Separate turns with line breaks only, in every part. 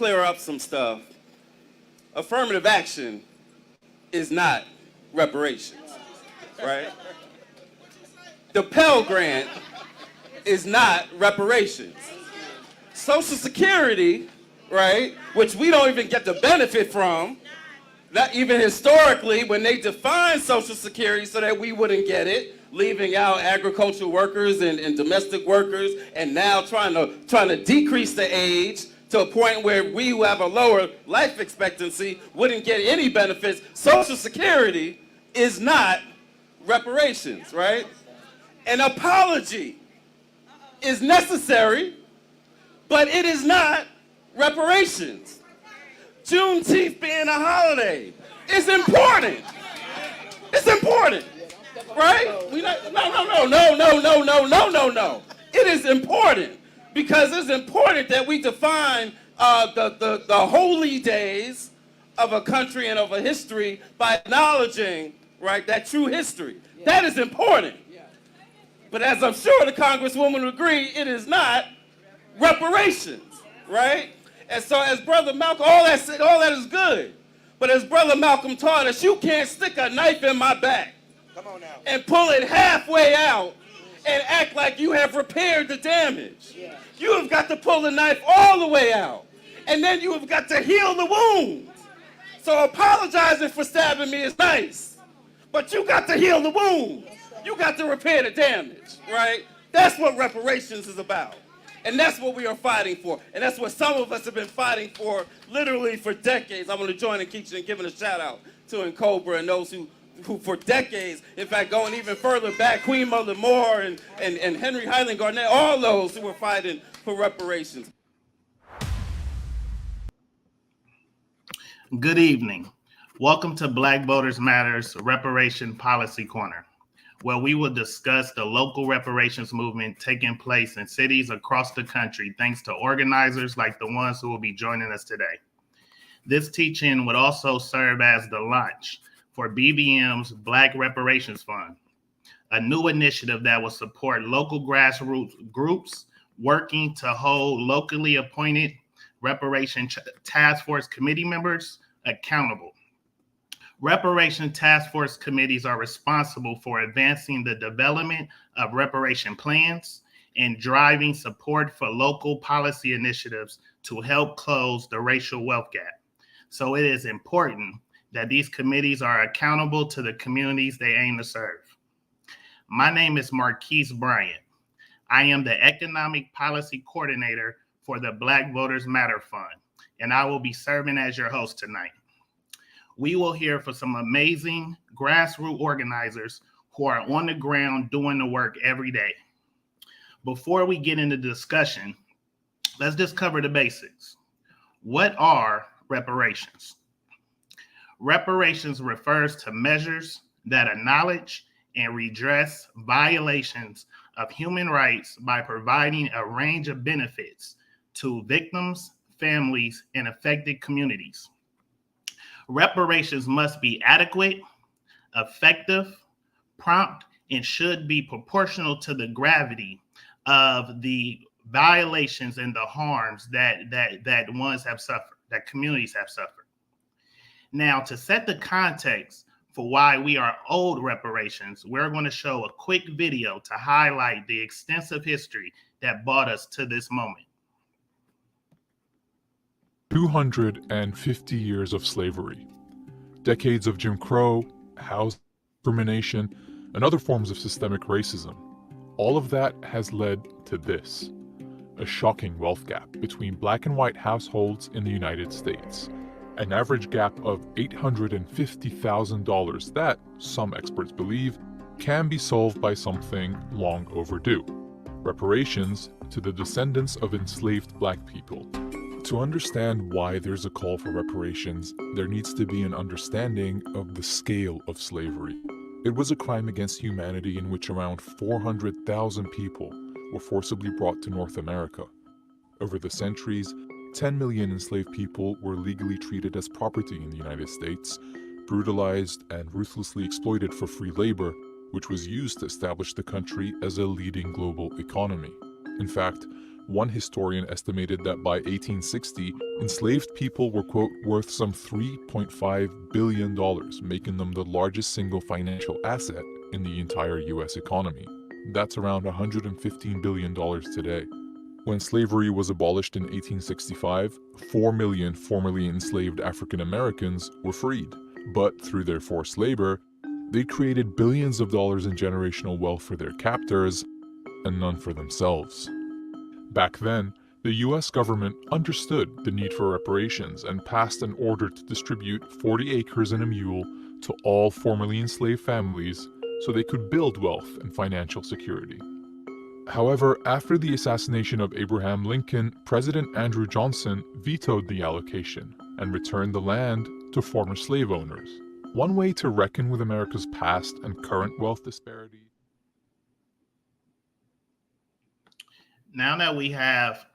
clear up some stuff. Affirmative action is not reparations, right? The Pell Grant is not reparations. Social Security, right, which we don't even get the benefit from, not even historically when they defined Social Security so that we wouldn't get it, leaving out agricultural workers and domestic workers, and now trying to decrease the age to a point where we who have a lower life expectancy wouldn't get any benefits. Social Security is not reparations, right? An apology is necessary, but it is not reparations. Juneteenth being a holiday is important. It's important, right? No. It is important because it's important that we define the holy days of a country and of a history by acknowledging, right, that true history. That is important. But as I'm sure the Congresswoman would agree, it is not reparations, right? And so as Brother Malcolm, all that is good. But as Brother Malcolm taught us, you can't stick a knife in my back and pull it halfway out and act like you have repaired the damage. You have got to pull the knife all the way out. And then you have got to heal the wound. So apologizing for stabbing me is nice, but you got to heal the wound. You got to repair the damage, right? That's what reparations is about. And that's what we are fighting for. And that's what some of us have been fighting for literally for decades. I'm going to join in Keisha and giving a shout out to Cobra and those who for decades, in fact, going even further back, Queen Mother Moore and Henry Highland Garnett, all those who were fighting for reparations.
Good evening. Welcome to Black Voters Matters Reparation Policy Corner, where we will discuss the local reparations movement taking place in cities across the country, thanks to organizers like the ones who will be joining us today. This teaching would also serve as the launch for BBM's Black Reparations Fund, a new initiative that will support local grassroots groups working to hold locally appointed reparation task force committee members accountable. Reparation task force committees are responsible for advancing the development of reparation plans and driving support for local policy initiatives to help close the racial wealth gap. So it is important that these committees are accountable to the communities they aim to serve. My name is Marquise Bryant. I am the Economic Policy Coordinator for the Black Voters Matter Fund, and I will be serving as your host tonight. We will hear from some amazing grassroots organizers who are on the ground doing the work every day. Before we get into discussion, let's just cover the basics. What are reparations? Reparations refers to measures that acknowledge and redress violations of human rights by providing a range of benefits to victims, families, and affected communities. Reparations must be adequate, effective, prompt, and should be proportional to the gravity of the violations and the harms that ones have suffered, that communities have suffered. Now, to set the context for why we are owed reparations, we're going to show a quick video to highlight the extensive history that brought us to this moment.
250 years of slavery, decades of Jim Crow, housing discrimination, and other forms of systemic racism. All of that has led to this, a shocking wealth gap between black and white households in the United States. An average gap of $850,000 that, some experts believe, can be solved by something long overdue: reparations to the descendants of enslaved black people. To understand why there's a call for reparations, there needs to be an understanding of the scale of slavery. It was a crime against humanity in which around 400,000 people were forcibly brought to North America. Over the centuries, 10 million enslaved people were legally treated as property in the United States, brutalized and ruthlessly exploited for free labor, which was used to establish the country as a leading global economy. In fact, One historian estimated that by 1860, enslaved people were, quote, worth some $3.5 billion, making them the largest single financial asset in the entire US economy. That's around $115 billion today. When slavery was abolished in 1865, 4 million formerly enslaved African Americans were freed. But through their forced labor, they created billions of dollars in generational wealth for their captors and none for themselves. Back then, the US government understood the need for reparations and passed an order to distribute 40 acres and a mule to all formerly enslaved families so they could build wealth and financial security. However, after the assassination of Abraham Lincoln, President Andrew Johnson vetoed the allocation and returned the land to former slave owners. One way to reckon with America's past and current wealth disparity.
Now that we have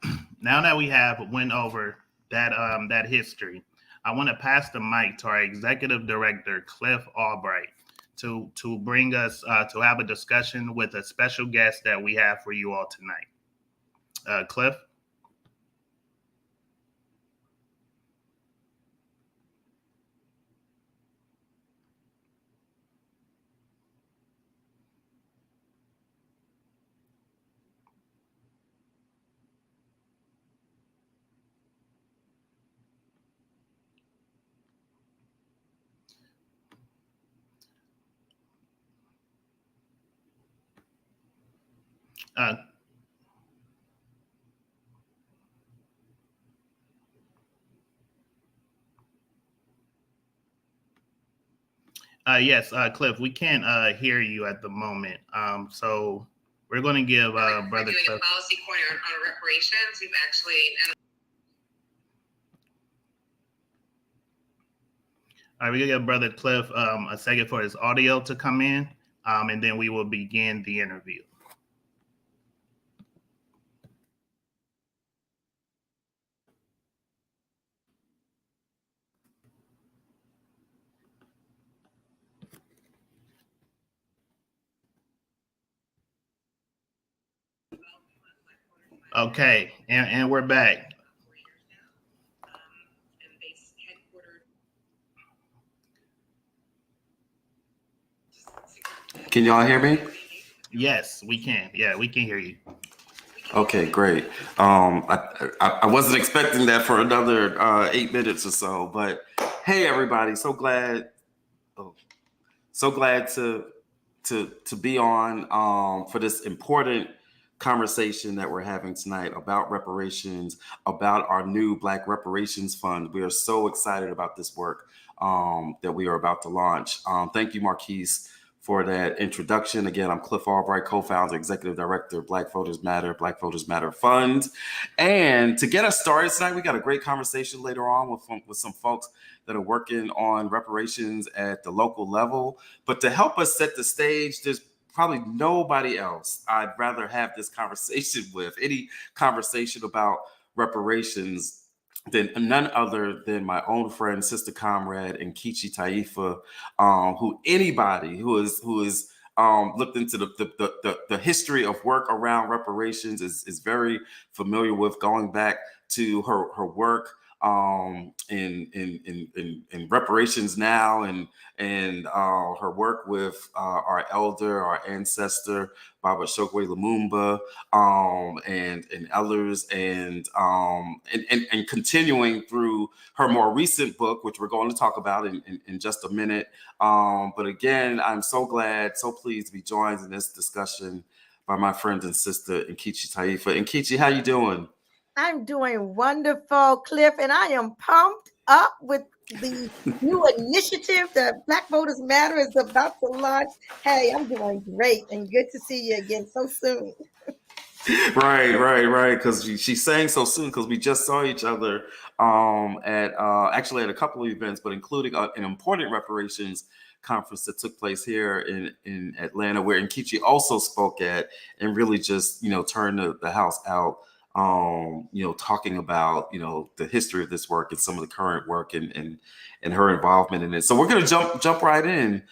went over that history, I want to pass the mic to our executive director, Cliff Albright, to bring us to have a discussion with a special guest that we have for you all tonight. Cliff. Yes, Cliff, we can't hear you at the moment. So we're going to give Brother
We're doing
Cliff
a policy corner on reparations. We've actually,
All right, we're going to give Brother Cliff a second for his audio to come in, and then we will begin the interview. Okay, and we're back.
Can y'all hear me?
Yes, we can. Yeah, we can hear you.
Okay, great. I wasn't expecting that for another 8 minutes or so, but hey, everybody, so glad to be on for this important conversation that we're having tonight about reparations, about our new Black Reparations Fund. We are so excited about this work that we are about to launch. Thank you, Marquise, for that introduction. Again, I'm Cliff Albright, co-founder, executive director of Black Voters Matter Fund. And to get us started tonight, we got a great conversation later on with some folks that are working on reparations at the local level. But to help us set the stage, there's probably nobody else I'd rather have this conversation with, any conversation about reparations, than none other than my own friend, sister comrade, and Nkechi Taifa, who anybody who is looked into the history of work around reparations is very familiar with, going back to her work in reparations now, and her work with our elder, our ancestor, Baba Shokwe Lumumba, and others, and continuing through her more recent book, which we're going to talk about in just a minute. But again, I'm so glad, so pleased to be joined in this discussion by my friend and sister, Nkechi Taifa. Nkechi, how you doing?
I'm doing wonderful, Cliff, and I am pumped up with the new initiative that Black Voters Matter is about to launch. Hey, I'm doing great, and good to see you again so soon.
Right. Because she's saying so soon because we just saw each other at a couple of events, but including an important reparations conference that took place here in Atlanta, where Nkechi also spoke at, and really just turned the house out. Talking about, the history of this work and some of the current work and her involvement in it. So we're going to jump right in.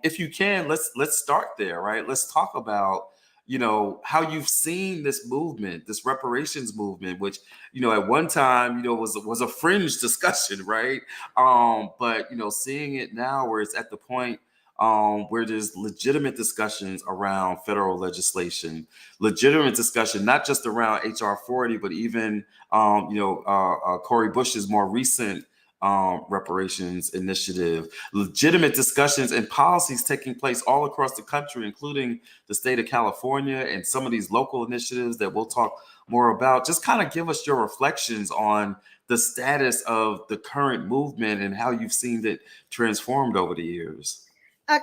If you can, let's start there, right? Let's talk about, how you've seen this movement, this reparations movement, which, at one time, was a fringe discussion, right? But, seeing it now where it's at the point where there's legitimate discussions around federal legislation, legitimate discussion, not just around HR 40, but even, Cori Bush's more recent reparations initiative, legitimate discussions and policies taking place all across the country, including the state of California and some of these local initiatives that we'll talk more about. Just kind of give us your reflections on the status of the current movement and how you've seen it transformed over the years.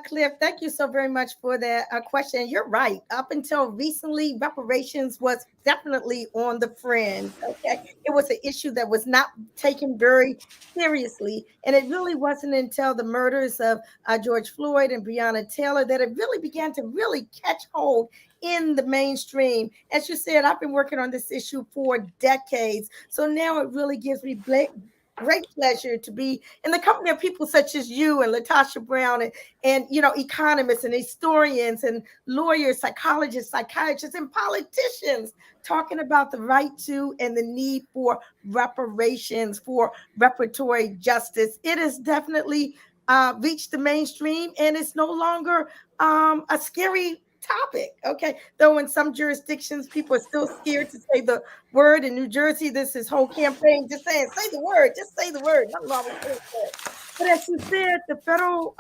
Cliff, thank you so very much for that question. You're right. Up until recently, reparations was definitely on the fringe. Okay, it was an issue that was not taken very seriously, and it really wasn't until the murders of George Floyd and Breonna Taylor that it really began to really catch hold in the mainstream. As you said, I've been working on this issue for decades, so now it really gives me great pleasure to be in the company of people such as you and Latasha Brown and economists and historians and lawyers, psychologists, psychiatrists, and politicians talking about the right to and the need for reparations, for reparatory justice. It has definitely reached the mainstream, and it's no longer a scary topic. Okay, though in some jurisdictions people are still scared to say the word. In New Jersey, this whole campaign just saying say the word, just say the word. Nothing wrong with saying it. But as you said, the federal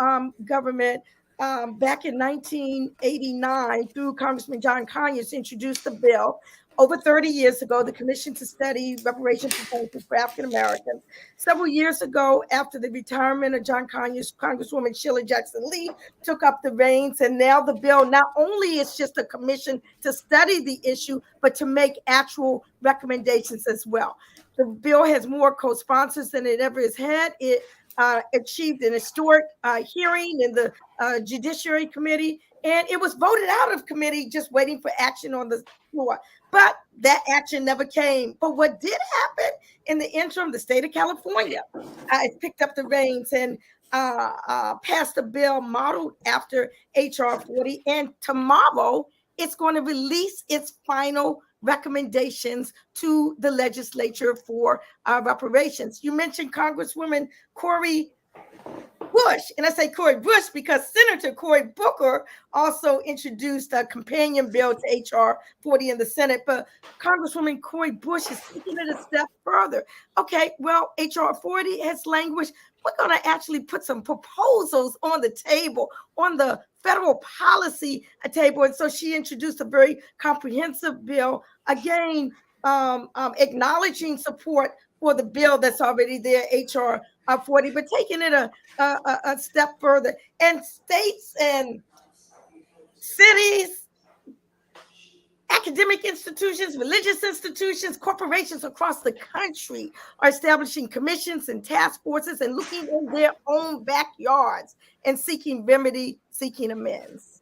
government back in 1989 through Congressman John Conyers introduced a bill over 30 years ago, the Commission to Study Reparation Proposals for African Americans. Several years ago, after the retirement of John Conyers, Congresswoman Sheila Jackson Lee took up the reins, and now the bill not only is just a commission to study the issue, but to make actual recommendations as well. The bill has more co-sponsors than it ever has had. It achieved an historic hearing in the Judiciary Committee, and it was voted out of committee just waiting for action on the floor. But that action never came. But what did happen in the interim, the state of California has picked up the reins and passed a bill modeled after HR 40. And tomorrow, it's going to release its final recommendations to the legislature for reparations. You mentioned Congresswoman Cori Bush, and I say Cori Bush because Senator Cory Booker also introduced a companion bill to HR 40 in the Senate, but Congresswoman Cori Bush is taking it a step further. Okay, well, HR 40 has language. We're going to actually put some proposals on the table, on the federal policy table, and so she introduced a very comprehensive bill, again, acknowledging support for the bill that's already there, HR 40, but taking it a step further. And states and cities, academic institutions, religious institutions, corporations across the country are establishing commissions and task forces and looking in their own backyards and seeking remedy, seeking amends.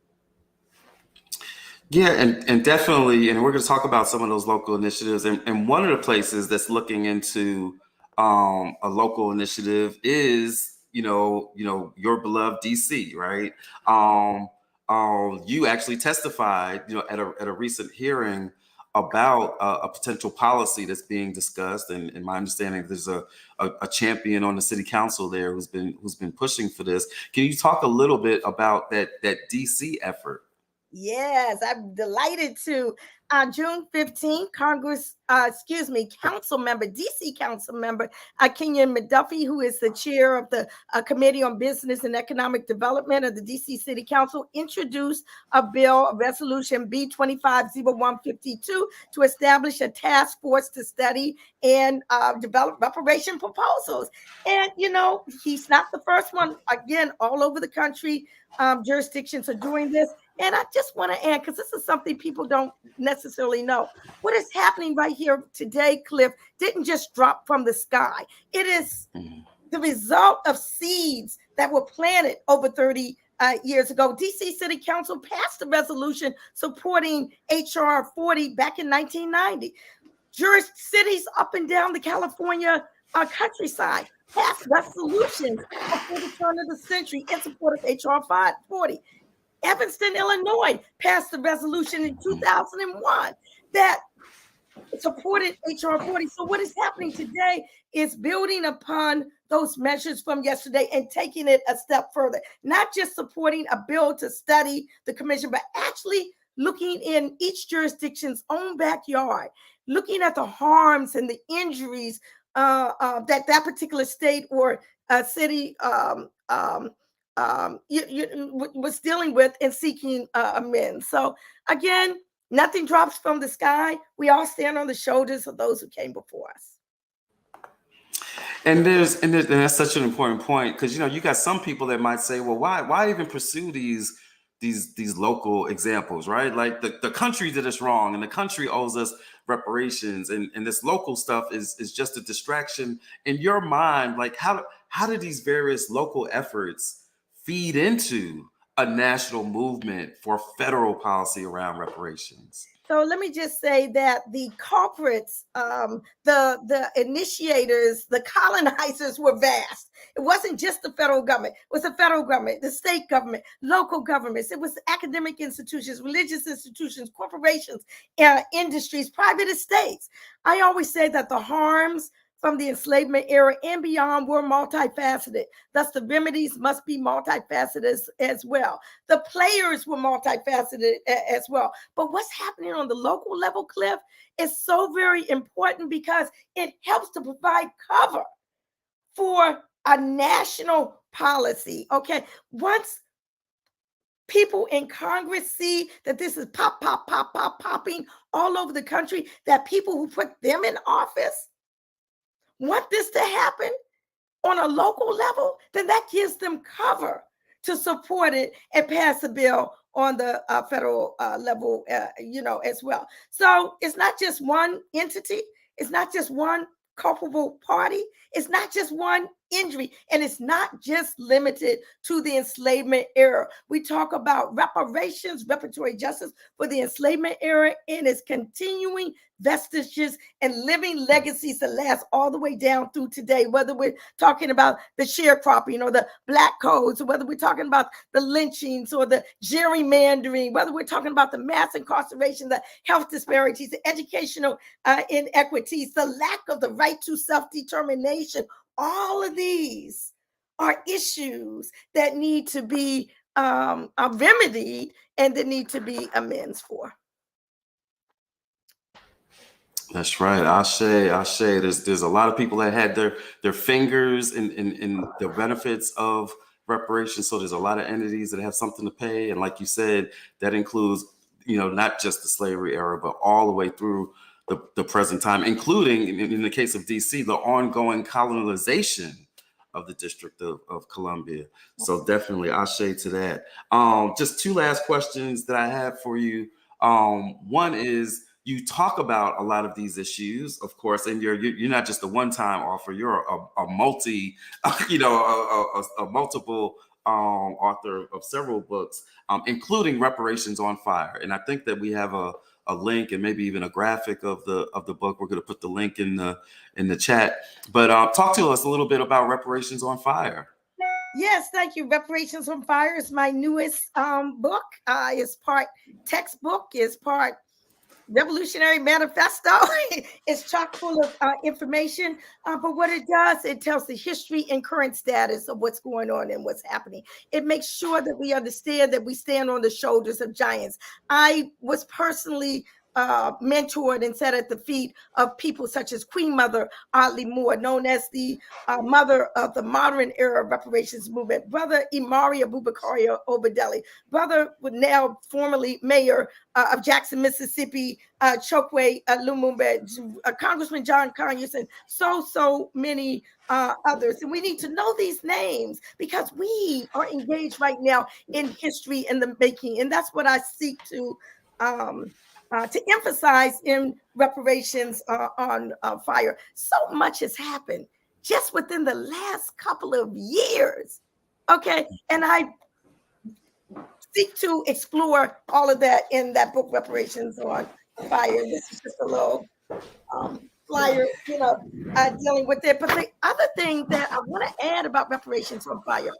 Yeah, and definitely, and we're going to talk about some of those local initiatives. And one of the places that's looking into a local initiative is, your beloved DC, right? You actually testified, at a recent hearing about a potential policy that's being discussed. And in my understanding, there's a champion on the city council there who's been pushing for this. Can you talk a little bit about that DC effort?
Yes, I'm delighted to. June 15th, council member, DC council member, Kenyon McDuffie, who is the chair of the Committee on Business and Economic Development of the DC City Council, introduced a bill, Resolution B250152, to establish a task force to study and develop reparation proposals. And, he's not the first one. Again, all over the country, jurisdictions are doing this. And I just want to add, because this is something people don't necessarily know. What is happening right here today, Cliff, didn't just drop from the sky. It is the result of seeds that were planted over 30 years ago. DC City Council passed a resolution supporting HR 40 back in 1990. Cities up and down the California countryside passed resolutions before the turn of the century in support of HR 540. Evanston, Illinois passed a resolution in 2001 that supported HR 40. So what is happening today is building upon those measures from yesterday and taking it a step further, not just supporting a bill to study the commission, but actually looking in each jurisdiction's own backyard, looking at the harms and the injuries that particular state or city was dealing with and seeking amends. So again, nothing drops from the sky. We all stand on the shoulders of those who came before us.
And that's such an important point, because you got some people that might say, well, why even pursue these local examples, right? Like the country did us wrong, and the country owes us reparations, and this local stuff is just a distraction. In your mind, like how do these various local efforts feed into a national movement for federal policy around reparations?
So let me just say that the culprits, the initiators, the colonizers were vast. It wasn't just the federal government. It was the federal government, the state government, local governments. It was academic institutions, religious institutions, corporations, industries, private estates. I always say that the harms from the enslavement era and beyond were multifaceted. Thus, the remedies must be multifaceted as well. The players were multifaceted as well. But what's happening on the local level, Cliff, is so very important because it helps to provide cover for a national policy. Okay, once people in Congress see that this is popping all over the country, that people who put them in office want this to happen on a local level, then that gives them cover to support it and pass a bill on the federal level, as well. So it's not just one entity. It's not just one culpable party. It's not just one injury, and it's not just limited to the enslavement era. We talk about reparations, reparatory justice for the enslavement era, and its continuing vestiges and living legacies that last all the way down through today, whether we're talking about the sharecropping or the black codes, or whether we're talking about the lynchings or the gerrymandering, whether we're talking about the mass incarceration, the health disparities, the educational inequities, the lack of the right to self-determination. All of these are issues that need to be remedied and that need to be amends for.
That's right. Ashe. There's a lot of people that had their fingers in the benefits of reparations. So there's a lot of entities that have something to pay. And like you said, that includes, not just the slavery era, but all the way through the present time, including in the case of DC, the ongoing colonization of the District of Columbia. So definitely Ashe to that. Just two last questions that I have for you. One is, you talk about a lot of these issues, of course, and you're not just a one-time author. You're a multi, a multiple author of several books, including Reparations on Fire. And I think that we have a link and maybe even a graphic of the book. We're going to put the link in the chat. But talk to us a little bit about Reparations on Fire.
Yes, thank you. Reparations on Fire is my newest book. It's part textbook, it's part revolutionary manifesto. It's chock full of information, but what it does, it tells the history and current status of what's going on and what's happening. It makes sure that we understand that we stand on the shoulders of giants. I was personally mentored and sat at the feet of people such as Queen Mother Audley Moore, known as the mother of the modern era reparations movement, Brother Imari Abubakar Obadeli, Brother now formerly mayor of Jackson, Mississippi, Chokwe Lumumba, Congressman John Conyers, and so many others. And we need to know these names because we are engaged right now in history in the making. And that's what I seek to emphasize in Reparations on Fire. So much has happened just within the last couple of years. Okay. And I seek to explore all of that in that book, Reparations on Fire. This is just a little flyer, dealing with it. But the other thing that I want to add about Reparations on Fire,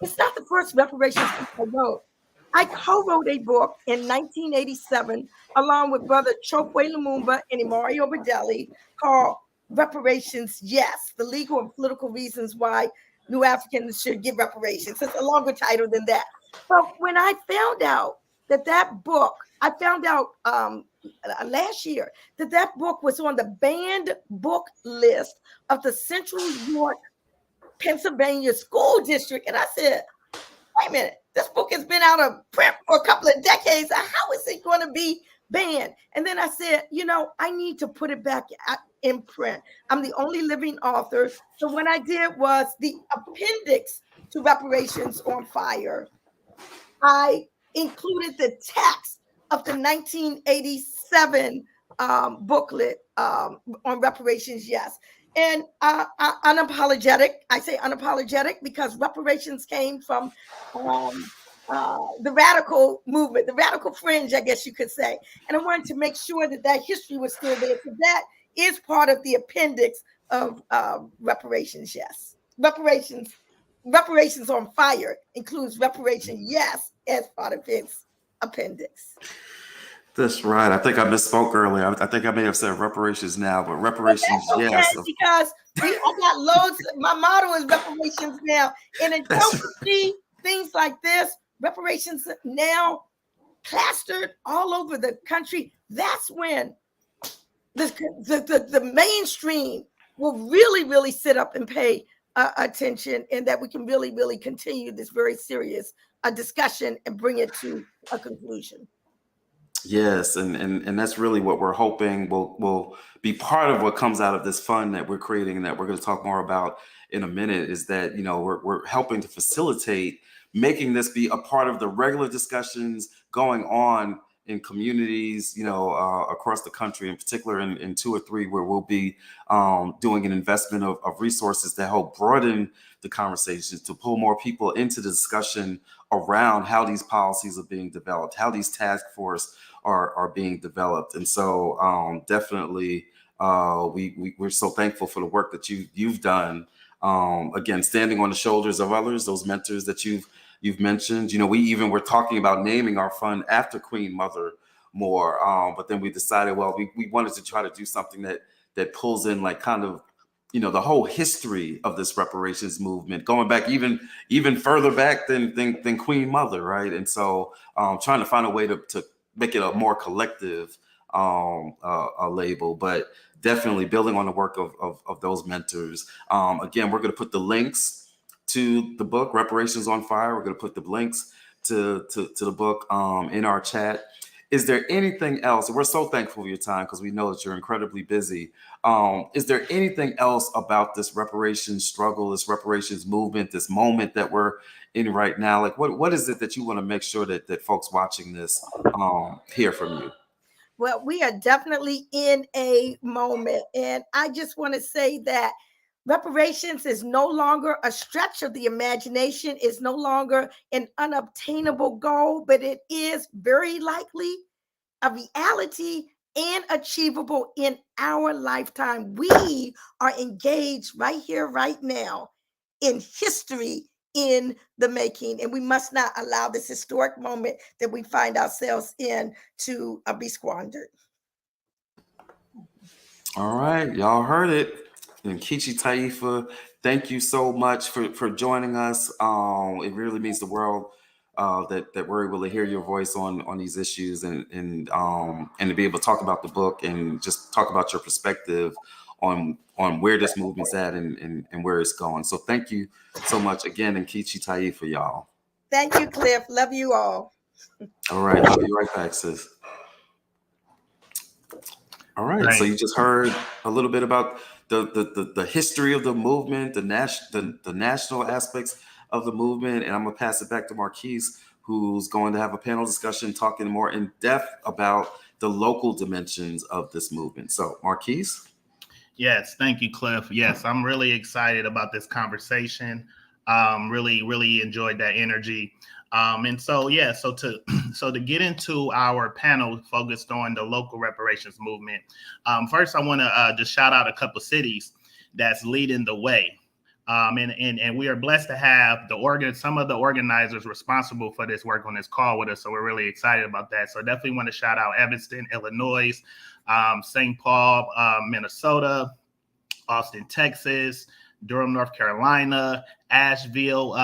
it's not the first reparations book I wrote. I co-wrote a book in 1987 along with Brother Chokwe Lumumba and Imari Obadeli called Reparations, Yes, the Legal and Political Reasons Why New Africans Should Give Reparations. It's a longer title than that. But when I found out that book, I found out last year that book was on the banned book list of the Central York, Pennsylvania School District. And I said, wait a minute, this book has been out of print for a couple of decades. How is it going to be banned? And then I said, I need to put it back in print. I'm the only living author. So what I did was the appendix to Reparations on Fire. I included the text of the 1987 booklet on reparations, yes. And unapologetic, I say unapologetic because reparations came from the radical movement, the radical fringe, I guess you could say. And I wanted to make sure that history was still there. So that is part of the appendix of reparations, yes. Reparations on Fire includes reparation, yes, as part of its appendix.
That's right. I think I misspoke earlier. I think I may have said reparations now, but reparations,
okay,
yes.
Because I got loads. My motto is reparations now. And until we see things like this, reparations now plastered all over the country, that's when the mainstream will really, really sit up and pay attention, and that we can really, really continue this very serious discussion and bring it to a conclusion.
Yes, and that's really what we're hoping will be part of what comes out of this fund that we're creating and that we're going to talk more about in a minute, is that we're helping to facilitate making this be a part of the regular discussions going on in communities, across the country, in particular in 2 or 3 where we'll be doing an investment of resources to help broaden the conversations, to pull more people into the discussion around how these policies are being developed, how these task force are being developed. And so definitely we're so thankful for the work that you've done. Again, standing on the shoulders of others, those mentors that you've mentioned. We even were talking about naming our fund after Queen Mother more, but then we decided, well, we wanted to try to do something that pulls in like kind of the whole history of this reparations movement, going back even further back than Queen Mother, right? And so trying to find a way to make it a more collective a label, but definitely building on the work of those mentors. Again, we're going to put the links to the book Reparations on Fire. We're going to put the links to the book in our chat. Is there anything else? We're so thankful for your time because we know that you're incredibly busy. Is there anything else about this reparations struggle, this reparations movement, this moment that we're in right now? Like, what is it that you want to make sure that folks watching this hear from you?
Well, we are definitely in a moment. And I just want to say that reparations is no longer a stretch of the imagination, is no longer an unobtainable goal, but it is very likely a reality and achievable in our lifetime. We are engaged right here, right now, in history in the making, and we must not allow this historic moment that we find ourselves in to be squandered.
All right, y'all heard it. And Kichi Taifa, thank you so much for joining us. It really means the world that we're able to hear your voice on these issues and to be able to talk about the book and just talk about your perspective on where this movement's at and where it's going. So thank you so much again, and Kichi Taifa, y'all.
Thank you, Cliff. Love you all.
All right, love you right back, sis. All right, so you just heard a little bit about the history of the movement, the national aspects of the movement, and I'm gonna pass it back to Marquise, who's going to have a panel discussion talking more in depth about the local dimensions of this movement. So, Marquise.
Yes, thank you, Cliff. Yes, I'm really excited about this conversation. Really enjoyed that energy. And so, yeah, so to get into our panel focused on the local reparations movement, first I want to just shout out a couple cities that's leading the way And we are blessed to have some of the organizers responsible for this work on this call with us. So we're really excited about that. So definitely want to shout out Evanston, Illinois, St. Paul, Minnesota, Austin, Texas, Durham, North Carolina, Asheville,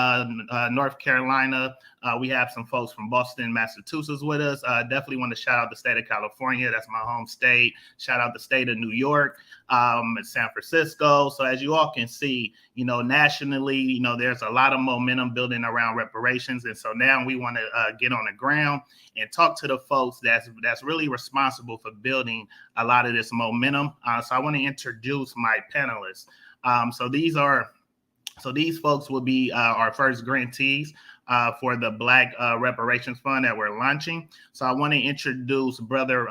North Carolina. We have some folks from Boston, Massachusetts with us. Definitely want to shout out the state of California. That's my home state. Shout out the state of New York, San Francisco. So as you all can see, nationally, there's a lot of momentum building around reparations. And so now we want to get on the ground and talk to the folks that's really responsible for building a lot of this momentum. So I want to introduce my panelists. So these folks will be our first grantees for the Black Reparations Fund that we're launching. So I want to introduce Brother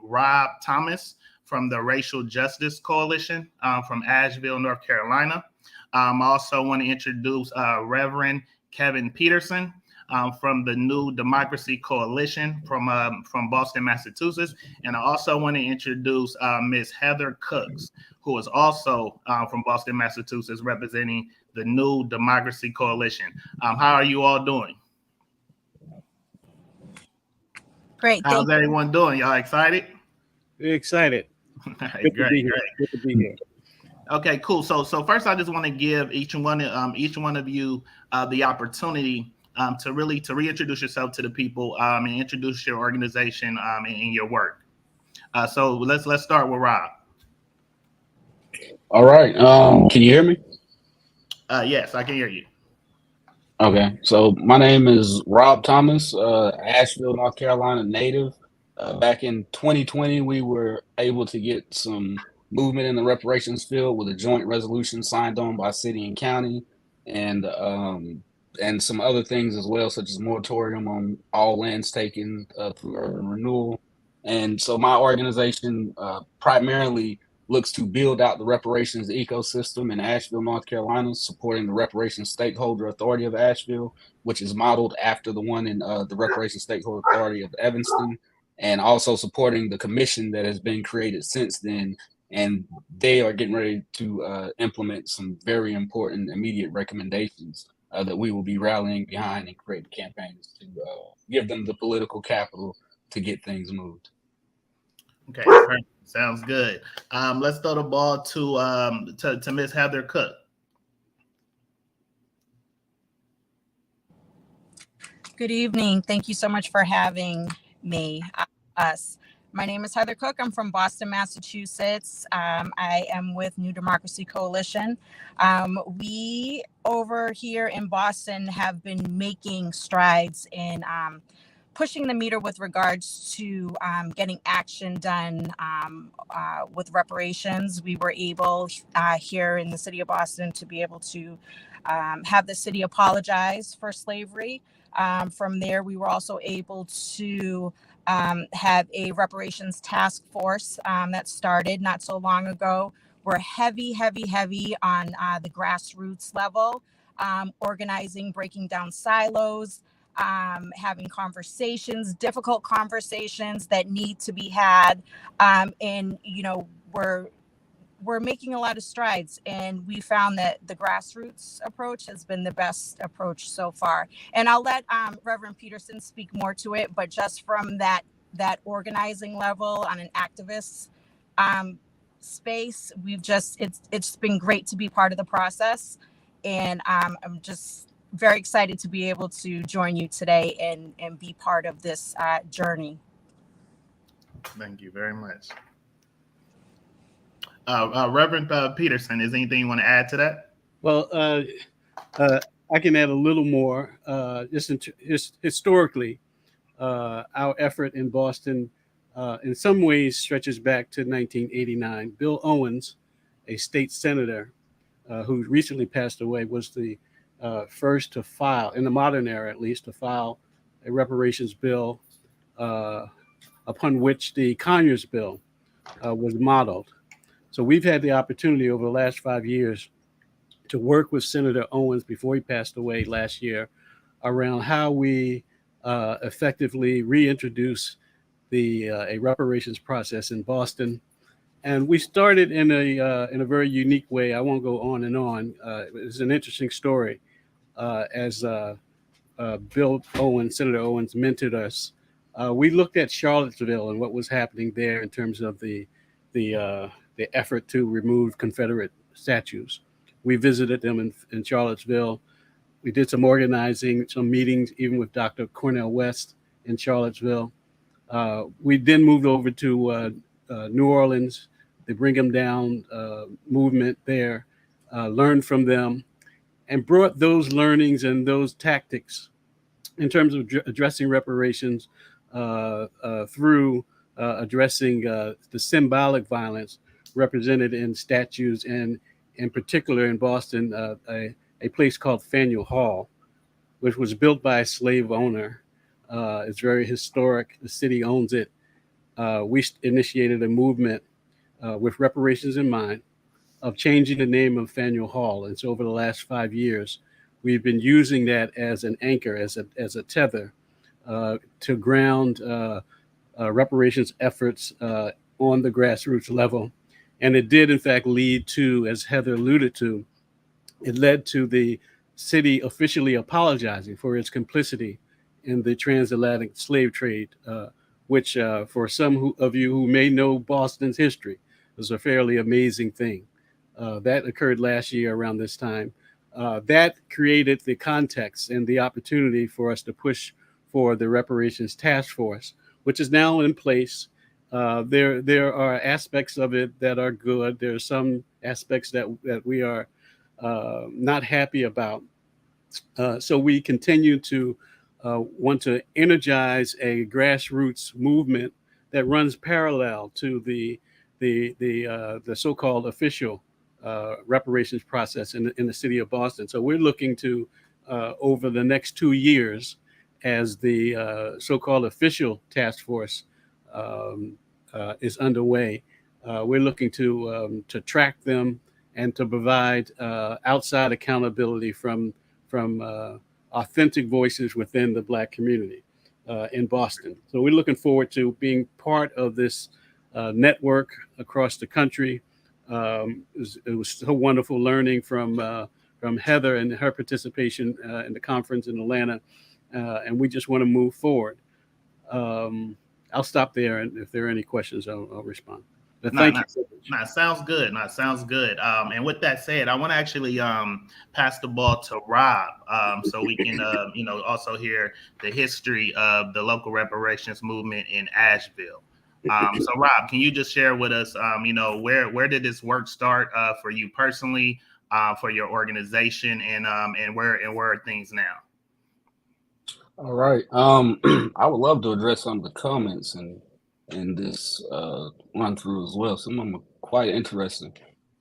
Rob Thomas from the Racial Justice Coalition from Asheville, North Carolina. I also want to introduce Reverend Kevin Peterson from the New Democracy Coalition from Boston, Massachusetts. And I also want to introduce Ms. Heather Cooks, who is also from Boston, Massachusetts, representing the New Democracy Coalition. How are you all doing?
Great.
How's everyone doing? Y'all excited?
We're excited.
Great.
Good to be here.
Okay, cool. So first, I just want to give each one of you the opportunity to reintroduce yourself to the people and introduce your organization and your work. So let's start with Rob.
All right. Can you hear me?
Yes, I can hear you.
Okay. So my name is Rob Thomas, Asheville, North Carolina native. Back in 2020, we were able to get some movement in the reparations field with a joint resolution signed on by city and county, and some other things as well, such as moratorium on all lands taken through urban renewal. And so my organization primarily looks to build out the reparations ecosystem in Asheville, North Carolina, supporting the Reparations Stakeholder Authority of Asheville, which is modeled after the one in the Reparations Stakeholder Authority of Evanston, and also supporting the commission that has been created since then. And they are getting ready to implement some very important immediate recommendations that we will be rallying behind and creating campaigns to give them the political capital to get things moved.
Okay, perfect. Sounds good. Let's throw the ball to Ms. Heather Cook.
Good evening. Thank you so much for having us. My name is Heather Cook. I'm from Boston, Massachusetts. I am with New Democracy Coalition. We over here in Boston have been making strides in pushing the meter with regards to getting action done with reparations. We were able here in the city of Boston to be able to have the city apologize for slavery. From there, we were also able to have a reparations task force that started not so long ago. We're heavy on the grassroots level, organizing, breaking down silos, having conversations, difficult conversations that need to be had. And, we're making a lot of strides, and we found that the grassroots approach has been the best approach so far. And I'll let Reverend Peterson speak more to it, but just from that organizing level on an activist space, it's been great to be part of the process. And I'm just very excited to be able to join you today and be part of this journey.
Thank you very much. Reverend Peterson, is anything you want to add to that?
Well, I can add a little more. Historically, our effort in Boston in some ways stretches back to 1989. Bill Owens, a state senator who recently passed away, was the first to file, in the modern era at least, to file a reparations bill upon which the Conyers bill was modeled. So we've had the opportunity over the last 5 years to work with Senator Owens before he passed away last year around how we effectively reintroduce a reparations process in Boston And we started in a very unique way. I won't go on and on. It's an interesting story. As Bill Owens, Senator Owens, mentored us, we looked at Charlottesville and what was happening there in terms of the effort to remove Confederate statues. We visited them in Charlottesville. We did some organizing, some meetings, even with Dr. Cornel West in Charlottesville. We then moved over to New Orleans, the Bring 'em Down movement there, learned from them, and brought those learnings and those tactics in terms of addressing reparations through addressing the symbolic violence represented in statues, and in particular in Boston, a place called Faneuil Hall, which was built by a slave owner. It's very historic. The city owns it. We initiated a movement with reparations in mind of changing the name of Faneuil Hall. And so over the last 5 years, we've been using that as an anchor, as a tether to ground reparations efforts on the grassroots level. And it did, in fact, lead to, as Heather alluded to, it led to the city officially apologizing for its complicity in the transatlantic slave trade, which for some of you who may know Boston's history, was a fairly amazing thing. That occurred last year around this time. That created the context and the opportunity for us to push for the Reparations Task Force, which is now in place. There are aspects of it that are good. There are some aspects that we are not happy about. So we continue to want to energize a grassroots movement that runs parallel to the so-called official reparations process in the city of Boston. So we're looking to over the next 2 years, as the so-called official task force is underway, we're looking to track them and to provide outside accountability from authentic voices within the Black community in Boston. So we're looking forward to being part of this network across the country. It was so wonderful learning from Heather and her participation in the conference in Atlanta, and we just want to move forward. I'll stop there, and if there are any questions, I'll respond. But thank you.
Sounds good. Sounds good. And with that said, I want to actually pass the ball to Rob, so we can also hear the history of the local reparations movement in Asheville. So Rob, can you just share with us, where did this work start for you personally, for your organization, and where are things now?
All right. I would love to address some of the comments and this run through as well. Some of them are quite interesting.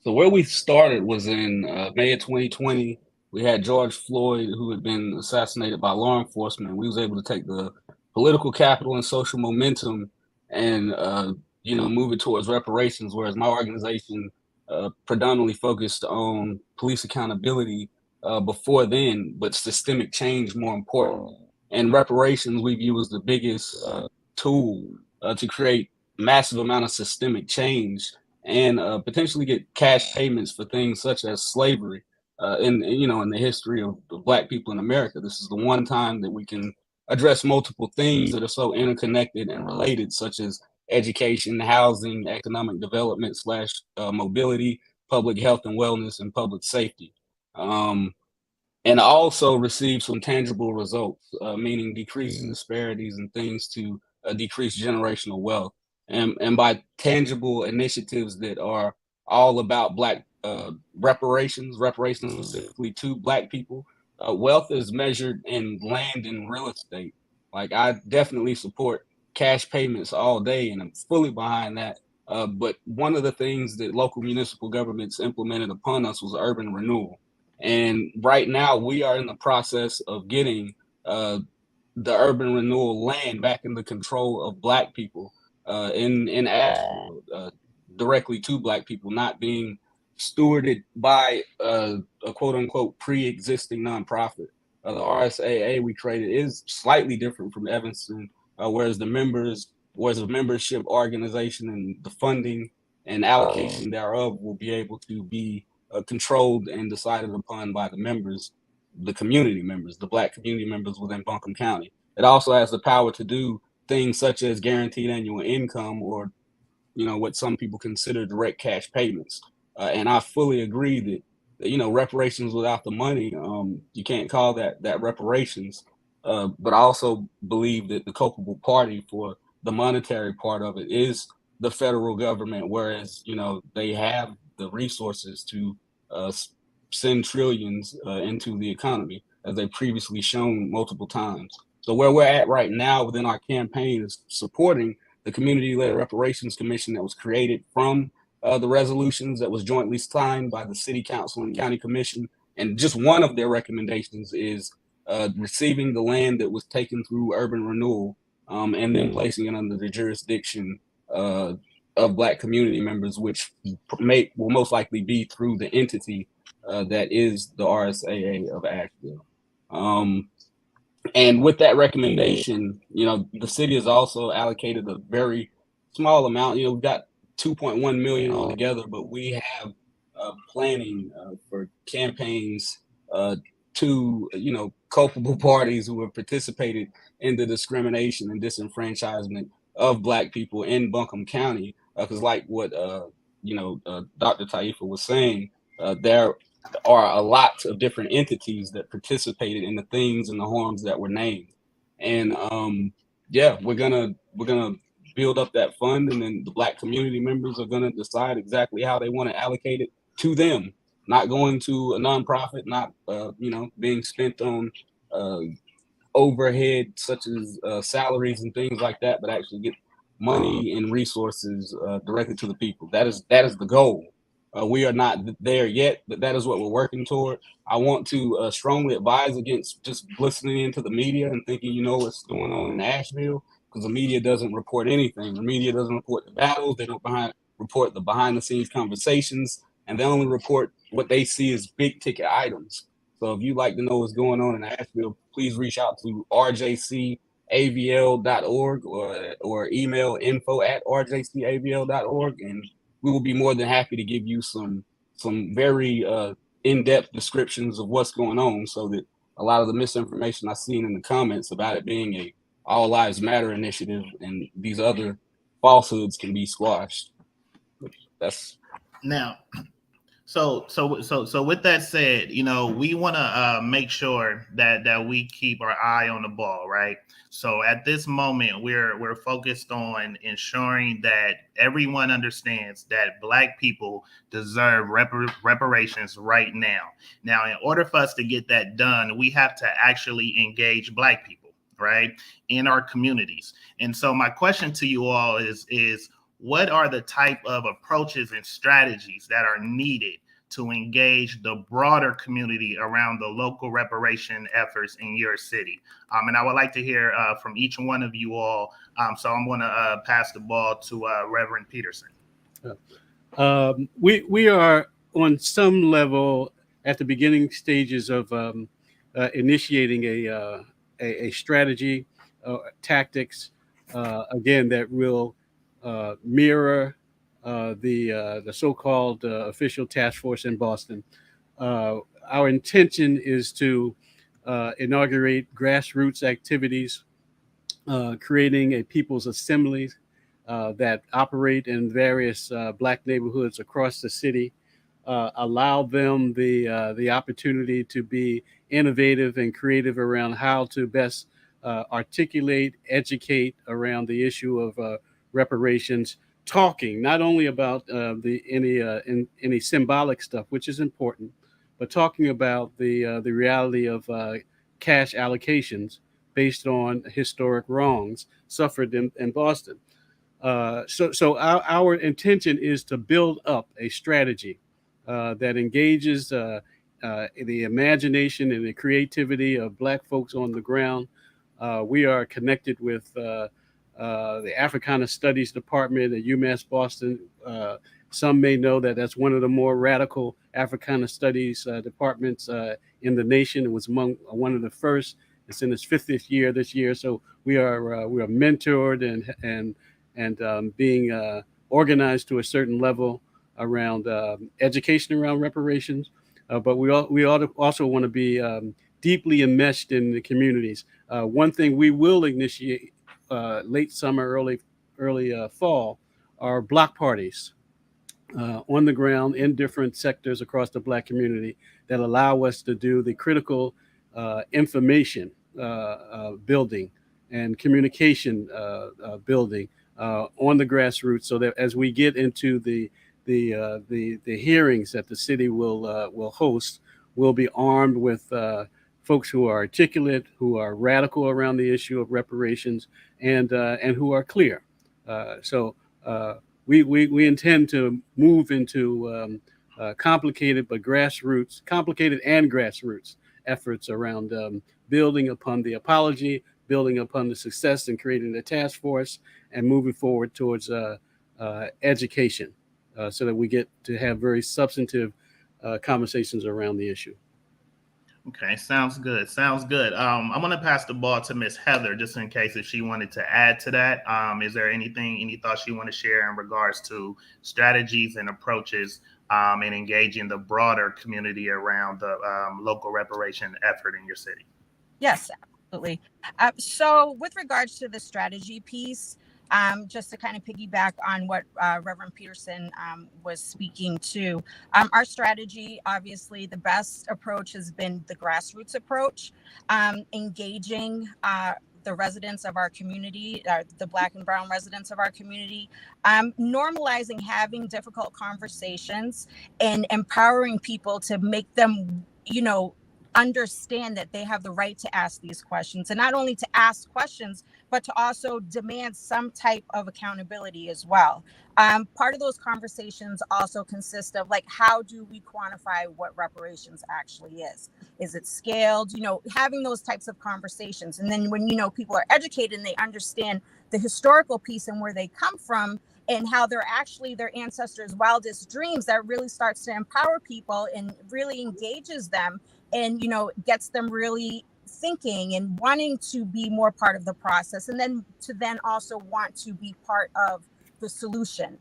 So where we started was in May of 2020. We had George Floyd, who had been assassinated by law enforcement. We was able to take the political capital and social momentum and move it towards reparations, whereas my organization predominantly focused on police accountability before then, but systemic change more important. And reparations we view as the biggest tool to create massive amount of systemic change and potentially get cash payments for things such as slavery in the history of Black people in America. This is the one time that we can address multiple things that are so interconnected and related, such as education, housing, economic development / mobility, public health and wellness, and public safety. And also receive some tangible results, meaning decreasing disparities and things to decrease generational wealth. And by tangible initiatives that are all about Black reparations specifically to Black people, wealth is measured in land and real estate. Like, I definitely support cash payments all day, and I'm fully behind that. But one of the things that local municipal governments implemented upon us was urban renewal. And right now we are in the process of getting the urban renewal land back in the control of Black people in Asheville, directly to Black people, not being stewarded by a quote unquote pre-existing nonprofit. The RSAA we created is slightly different from Evanston, whereas a membership organization and the funding and allocation thereof will be able to be controlled and decided upon by the members, the community members, the Black community members within Buncombe County. It also has the power to do things such as guaranteed annual income, or what some people consider direct cash payments. And I fully agree that reparations without the money, you can't call that reparations. But I also believe that the culpable party for the monetary part of it is the federal government, whereas they have the resources to send trillions into the economy, as they've previously shown multiple times. So where we're at right now within our campaign is supporting the Community-Led Reparations Commission that was created from the resolutions that was jointly signed by the City Council and County Commission. And just one of their recommendations is receiving the land that was taken through urban renewal, and then placing it under the jurisdiction of Black community members, which will most likely be through the entity that is the RSAA of Asheville. And with that recommendation, the city has also allocated a very small amount. We've got 2.1 million altogether, but we have planning for campaigns to culpable parties who have participated in the discrimination and disenfranchisement of Black people in Buncombe County. Because like what Dr. Taifa was saying, there are a lot of different entities that participated in the things and the harms that were named. And we're gonna build up that fund, and then the Black community members are gonna decide exactly how they want to allocate it to them, not going to a nonprofit, not being spent on overhead such as salaries and things like that, but actually get money and resources directly to the people. That is the goal. We are not there yet, but that is what we're working toward. I want to strongly advise against just listening into the media and thinking what's going on in Asheville, because the media doesn't report anything. The media doesn't report the battles. They don't report the behind the scenes conversations, and they only report what they see as big ticket items. So if you'd like to know what's going on in Asheville, please reach out to rjcavl.org or email info@rjcavl.org, and we will be more than happy to give you some very in-depth descriptions of what's going on, so that a lot of the misinformation I've seen in the comments about it being a All Lives Matter initiative and these other falsehoods can be squashed. That's
now. So with that said, we want to make sure that we keep our eye on the ball, right? So at this moment, we're focused on ensuring that everyone understands that Black people deserve reparations right now. Now, in order for us to get that done, we have to actually engage Black people, right, in our communities. And so my question to you all is what are the type of approaches and strategies that are needed to engage the broader community around the local reparation efforts in your city? And I would like to hear from each one of you all. So I'm going to pass the ball to Reverend Peterson.
We are on some level at the beginning stages of initiating a strategy, tactics, again, that will mirror the so-called official task force in Boston. Our intention is to inaugurate grassroots activities, creating a people's assemblies that operate in various Black neighborhoods across the city, allow them the opportunity to be innovative and creative around how to best articulate, educate around the issue of reparations, talking not only about any symbolic stuff, which is important, but talking about the reality of cash allocations based on historic wrongs suffered in Boston. So our intention is to build up a strategy that engages the imagination and the creativity of Black folks on the ground. We are connected with the Africana Studies Department at UMass Boston. Some may know that that's one of the more radical Africana Studies departments in the nation. It was among one of the first. It's in its 50th year this year. So we are mentored and being organized to a certain level around education around reparations, but we also want to be deeply enmeshed in the communities. One thing we will initiate late summer, early fall are block parties on the ground in different sectors across the Black community that allow us to do the critical information building and communication building on the grassroots, so that as we get into the hearings that the city will host, we'll be armed with folks who are articulate, who are radical around the issue of reparations, and who are clear. We intend to move into complicated and grassroots efforts around building upon the apology, building upon the success in creating the task force, and moving forward towards education, so that we get to have very substantive conversations around the issue.
Okay, sounds good. Sounds good. I'm going to pass the ball to Miss Heather, just in case if she wanted to add to that. Is there any thoughts you want to share in regards to strategies and approaches in engaging the broader community around the local reparation effort in your city?
Yes, absolutely. So with regards to the strategy piece, just to kind of piggyback on what Reverend Peterson was speaking to, our strategy, obviously, the best approach has been the grassroots approach, engaging the residents of our community, the Black and Brown residents of our community, normalizing having difficult conversations and empowering people to make them, understand that they have the right to ask these questions, and not only to ask questions, but to also demand some type of accountability as well. Part of those conversations also consist of, like, how do we quantify what reparations actually is? Is it scaled? Having those types of conversations. And then when, people are educated and they understand the historical piece and where they come from and how they're actually their ancestors' wildest dreams, that really starts to empower people and really engages them and, gets them really thinking and wanting to be more part of the process, and then also want to be part of the solution,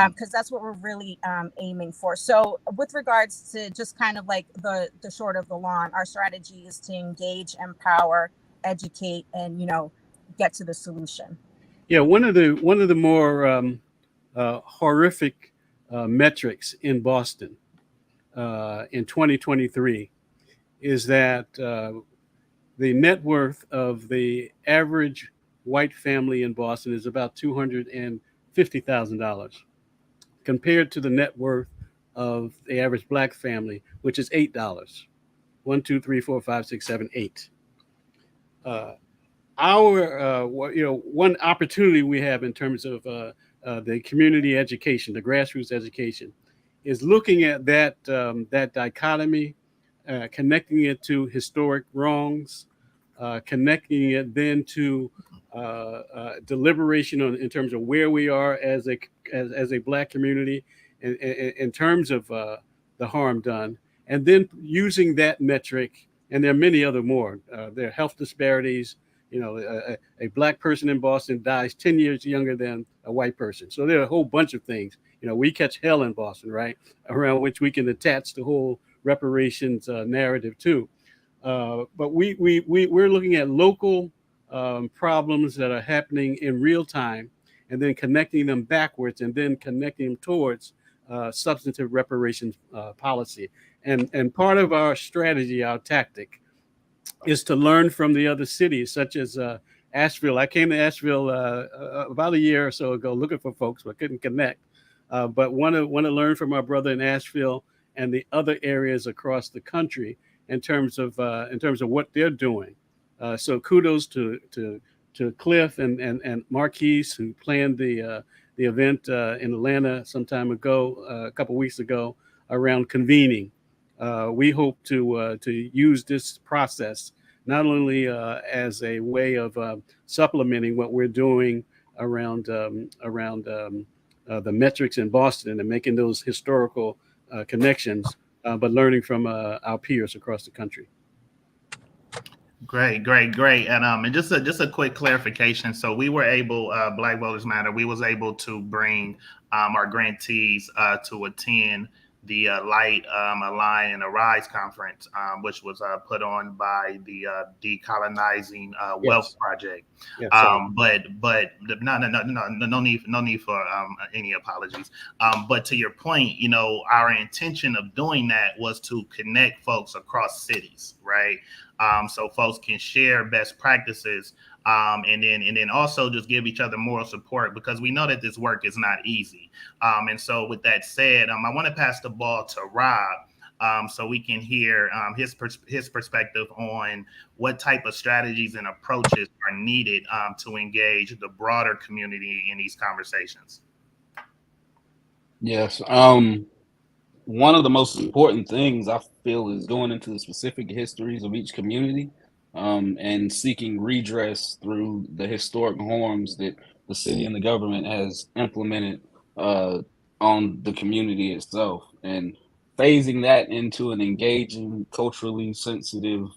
because that's what we're really aiming for. So with regards to just kind of like the short of the long, our strategy is to engage, empower, educate, and, get to the solution.
Yeah, one of the more horrific metrics in Boston in 2023 is that the net worth of the average white family in Boston is about $250,000, compared to the net worth of the average Black family, which is $8. 1, 2, 3, 4, 5, 6, 7, 8. One opportunity we have in terms of the community education, the grassroots education, is looking at that dichotomy, connecting it to historic wrongs, connecting it then to deliberation in terms of where we are as a Black community in terms of the harm done, and then using that metric. And there are many other more. There are health disparities. A Black person in Boston dies 10 years younger than a white person. So there are a whole bunch of things. We catch hell in Boston, right? Around which we can attach the whole reparations narrative too. But we're looking at local problems that are happening in real time, and then connecting them backwards, and then connecting them towards substantive reparations policy. And part of our strategy, our tactic, is to learn from the other cities, such as Asheville. I came to Asheville about a year or so ago looking for folks, but couldn't connect. But want to learn from our brother in Asheville and the other areas across the country in terms of what they're doing. So kudos to Cliff and Marquise, who planned the event in Atlanta some time ago, a couple weeks ago, around convening. We hope to use this process not only as a way of supplementing what we're doing around the metrics in Boston and making those historical connections, but learning from our peers across the country.
Great. And just a quick clarification. So we were able, Black Voters Matter, we was able to bring our grantees to attend the Light, Align, and Arise conference, which was put on by the Decolonizing Wealth
Yes.
Project.
Yeah. Sorry.
But no need for any apologies. But to your point, our intention of doing that was to connect folks across cities, right? So folks can share best practices, and then also just give each other moral support, because we know that this work is not easy. And so with that said, I want to pass the ball to Rob, so we can hear his perspective on what type of strategies and approaches are needed to engage the broader community in these conversations.
Yes. One of the most important things I feel is going into the specific histories of each community, and seeking redress through the historic norms that the city and the government has implemented uh, on the community itself, and phasing that into an engaging, culturally sensitive,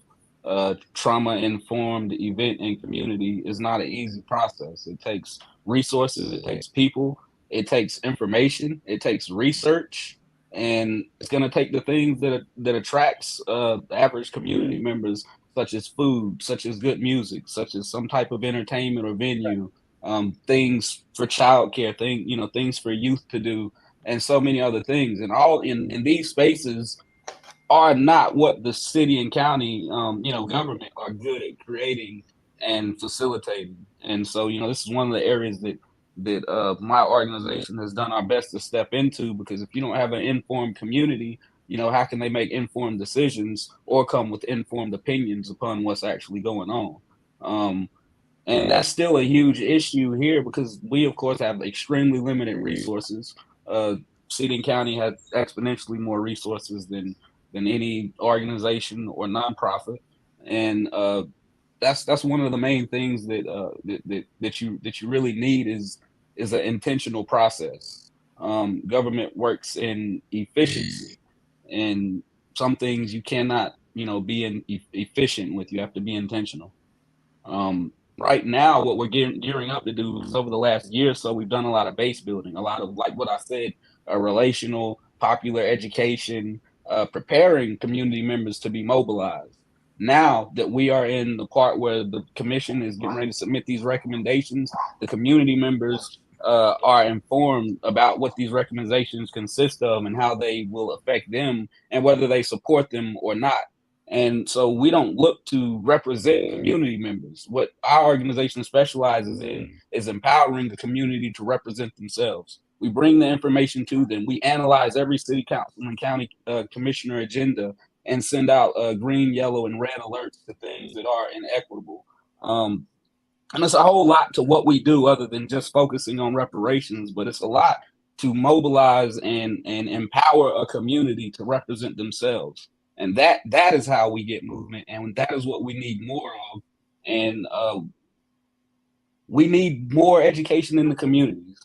trauma informed event and community is not an easy process. It takes resources, it takes people, it takes information, it takes research, and it's going to take the things that attracts average community members, such as food, such as good music, such as some type of entertainment or venue, things for childcare, things for youth to do, and so many other things. And all in these spaces are not what the city and county, government are good at creating and facilitating. And so, this is one of the areas that my organization has done our best to step into, because if you don't have an informed community, how can they make informed decisions or come with informed opinions upon what's actually going on? And that's still a huge issue here, because we, of course, have extremely limited resources. Uh, City and county has exponentially more resources than any organization or nonprofit, and that's one of the main things that you really need is an intentional process. Government works in efficiency, and some things you cannot be efficient with. You have to be intentional. Right now, what we're gearing up to do is, over the last year or so, we've done a lot of base building, a lot of, like what I said, relational, popular education, preparing community members to be mobilized. Now that we are in the part where the commission is getting ready to submit these recommendations, the community members are informed about what these recommendations consist of and how they will affect them and whether they support them or not. And so we don't look to represent community members. What our organization specializes in is empowering the community to represent themselves. We bring the information to them. We analyze every city council and county commissioner agenda and send out green, yellow, and red alerts to things that are inequitable. And it's a whole lot to what we do other than just focusing on reparations, but it's a lot to mobilize and empower a community to represent themselves. And that is how we get movement, and that is what we need more of. And we need more education in the communities.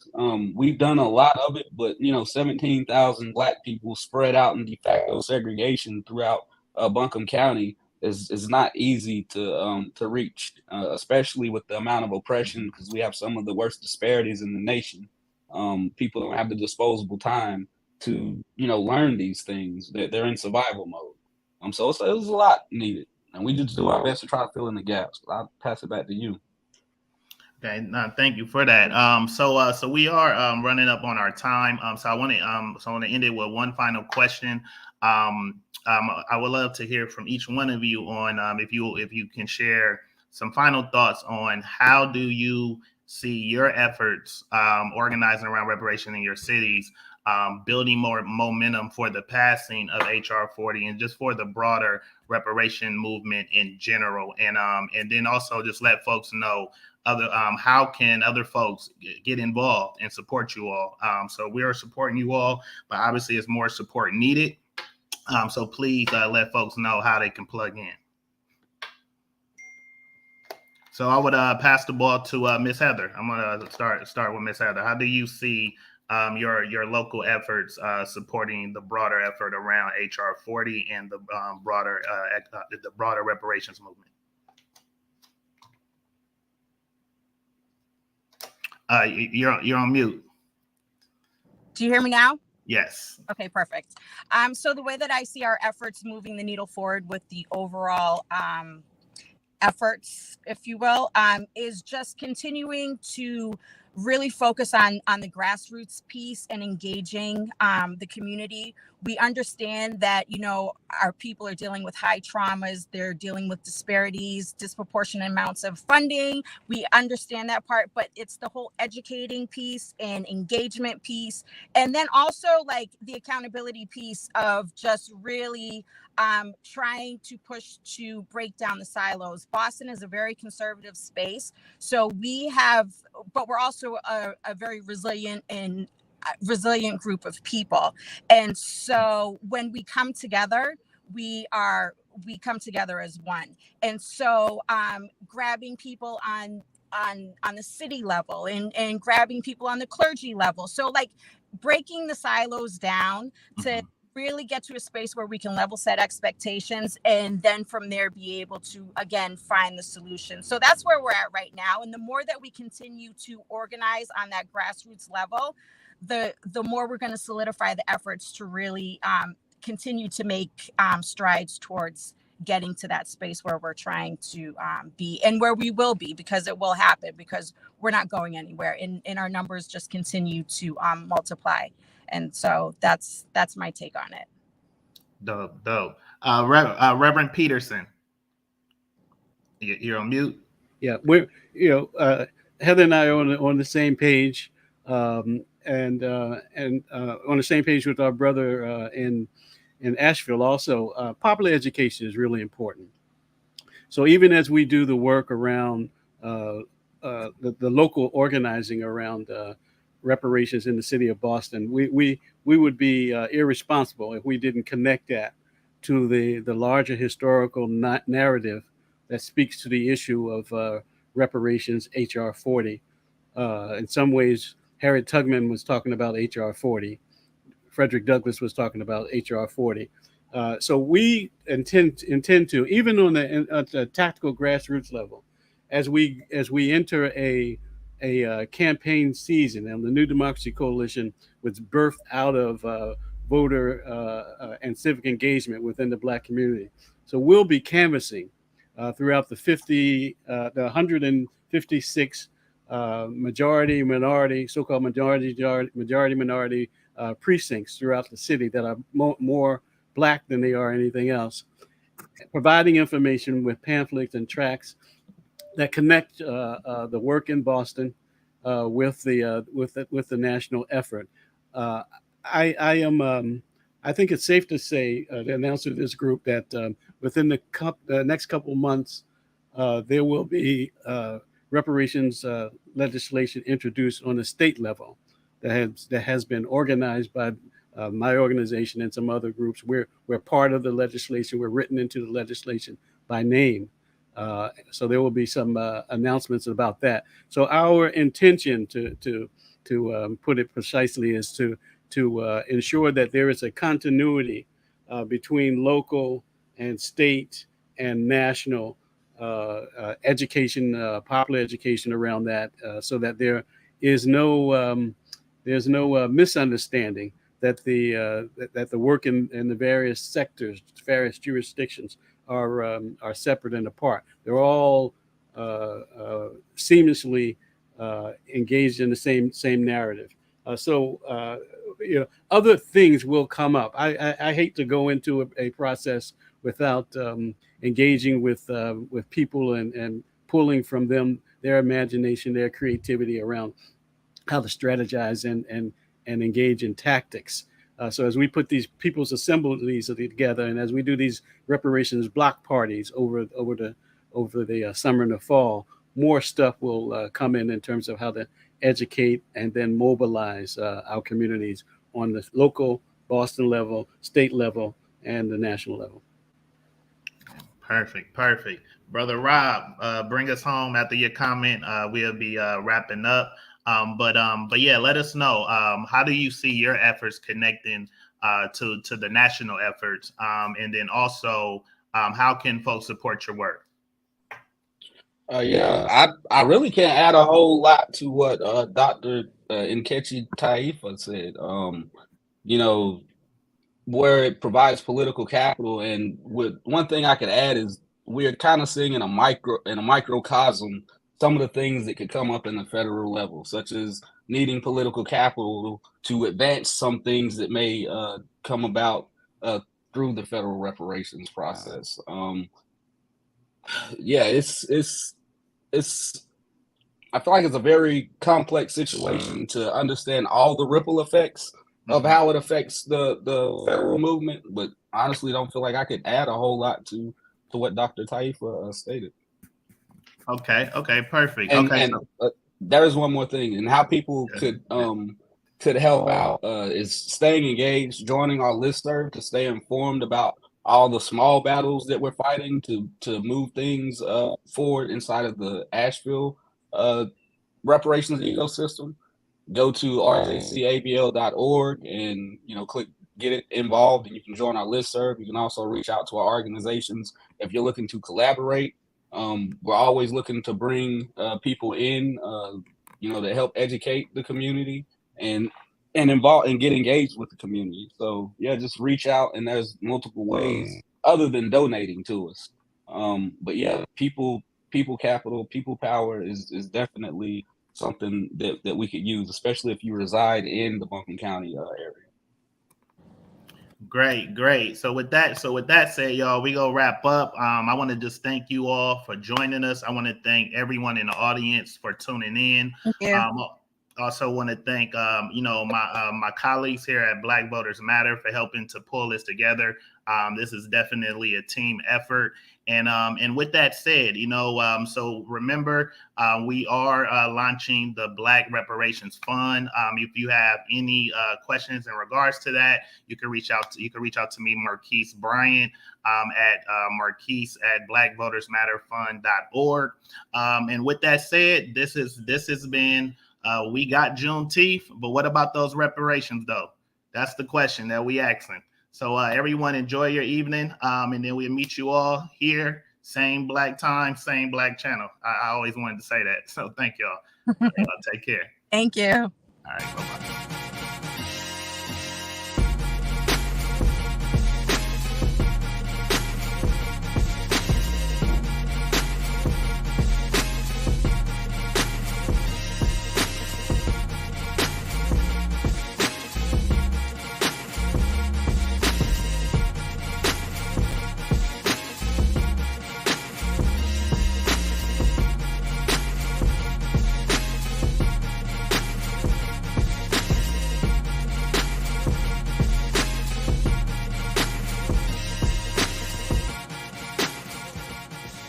We've done a lot of it, but 17,000 Black people spread out in de facto segregation throughout Buncombe County is not easy to reach, especially with the amount of oppression, because we have some of the worst disparities in the nation. People don't have the disposable time to learn these things. They're in survival mode. So it was a lot needed, and we just do our best to try to fill in the gaps. I'll pass it back to you.
Okay, no, thank you for that. So we are running up on our time. So I want to end it with one final question. I would love to hear from each one of you on if you can share some final thoughts on how do you see your efforts organizing around reparation in your cities, building more momentum for the passing of HR 40 and just for the broader reparation movement in general, and then also just let folks know how can other folks get involved and support you all. So we are supporting you all, but obviously it's more support needed. So please let folks know how they can plug in. So I would pass the ball to Miss Heather. I'm gonna start with Miss Heather. How do you see your local efforts supporting the broader effort around HR 40 and the broader reparations movement? You're on mute.
Do you hear me now?
Yes.
Okay, perfect. So the way that I see our efforts moving the needle forward with the overall efforts, if you will, is just continuing to really focus on the grassroots piece and engaging the community. We understand that, our people are dealing with high traumas. They're dealing with disparities, disproportionate amounts of funding. We understand that part, but it's the whole educating piece and engagement piece. And then also like the accountability piece of just really trying to push to break down the silos. Boston is a very conservative space. So but we're also a very resilient group of people. And so when we come together, we come together as one. And so grabbing people on the city level and grabbing people on the clergy level. So like breaking the silos down to really get to a space where we can level set expectations and then from there be able to again find the solution. So that's where we're at right now. And the more that we continue to organize on that grassroots level, the more we're going to solidify the efforts to really continue to make strides towards getting to that space where we're trying to be and where we will be, because it will happen, because we're not going anywhere and our numbers just continue to multiply. And so that's my take on it.
Dope. Reverend Peterson, you're on mute.
Yeah, we're Heather and I are on the same page, and on the same page with our brother in Asheville. Also, popular education is really important. So even as we do the work around the local organizing around reparations in the city of Boston, we would be irresponsible if we didn't connect that to the larger historical narrative that speaks to the issue of reparations, HR 40. In some ways, Harriet Tubman was talking about HR 40. Frederick Douglass was talking about HR 40. So we intend to, even on the tactical grassroots level, as we enter a campaign season, and the New Democracy Coalition was birthed out of voter and civic engagement within the Black community. So we'll be canvassing throughout the 156 majority minority, so-called majority minority precincts throughout the city that are more Black than they are anything else, providing information with pamphlets and tracts that connect the work in Boston with the national effort. I think it's safe to say, the announcer of this group, that within the next couple months, there will be reparations legislation introduced on the state level that has been organized by my organization and some other groups. We're part of the legislation. We're written into the legislation by name. So there will be some announcements about that. So our intention, to put it precisely, is to ensure that there is a continuity between local and state and national education, popular education around that, so that there's no misunderstanding that the work in the various sectors, various jurisdictions are separate and apart. They're all seamlessly engaged in the same narrative. Other things will come up. I hate to go into a process without engaging with people and pulling from them their imagination, their creativity around how to strategize and engage in tactics. So as we put these people's assemblies together, and as we do these reparations block parties over the summer and the fall, more stuff will come in terms of how to educate and then mobilize our communities on the local Boston level, state level, and the national level.
Perfect. Brother Rob, bring us home after your comment. We'll be wrapping up. But yeah, let us know. How do you see your efforts connecting to the national efforts? And then also, how can folks support your work?
I really can't add a whole lot to what Dr. Nkechi Taifa said. You know, where it provides political capital, and with one thing I could add is we're kind of seeing in a microcosm some of the things that could come up in the federal level, such as needing political capital to advance some things that may come about through the federal reparations process. Yeah, it's I feel like it's a very complex situation to understand all the ripple effects of how it affects the federal movement, but honestly don't feel like I could add a whole lot to what Dr. Taifa stated.
Okay, perfect.
And
Okay,
there is one more thing, and how people could help out is staying engaged, joining our listserv to stay informed about all the small battles that we're fighting to move things forward inside of the Asheville reparations ecosystem. Go to rjcabl.org and click get it involved, and you can join our listserv. You can also reach out to our organizations if you're looking to collaborate. We're always looking to bring people in, to help educate the community and involve and get engaged with the community. So yeah, just reach out, and there's multiple ways other than donating to us. But yeah, people capital, people power is definitely something that we could use, especially if you reside in the Buncombe County area.
Great. So with that said, y'all, we go wrap up. I want to just thank you all for joining us. I want to thank everyone in the audience for tuning in. Also want to thank my colleagues here at Black Voters Matter for helping to pull this together. This is definitely a team effort. And with that said, so remember, we are launching the Black Reparations Fund. If you have any questions in regards to that, you can reach out to me, Marquise Bryant, at blackvotersmatterfund.org. And with that said, this has been we got Juneteenth, but what about those reparations though? That's the question that we asking. So everyone enjoy your evening, and then we'll meet you all here, same black time, same black channel. I always wanted to say that. So thank y'all. Take care.
Thank you.
All right, bye-bye.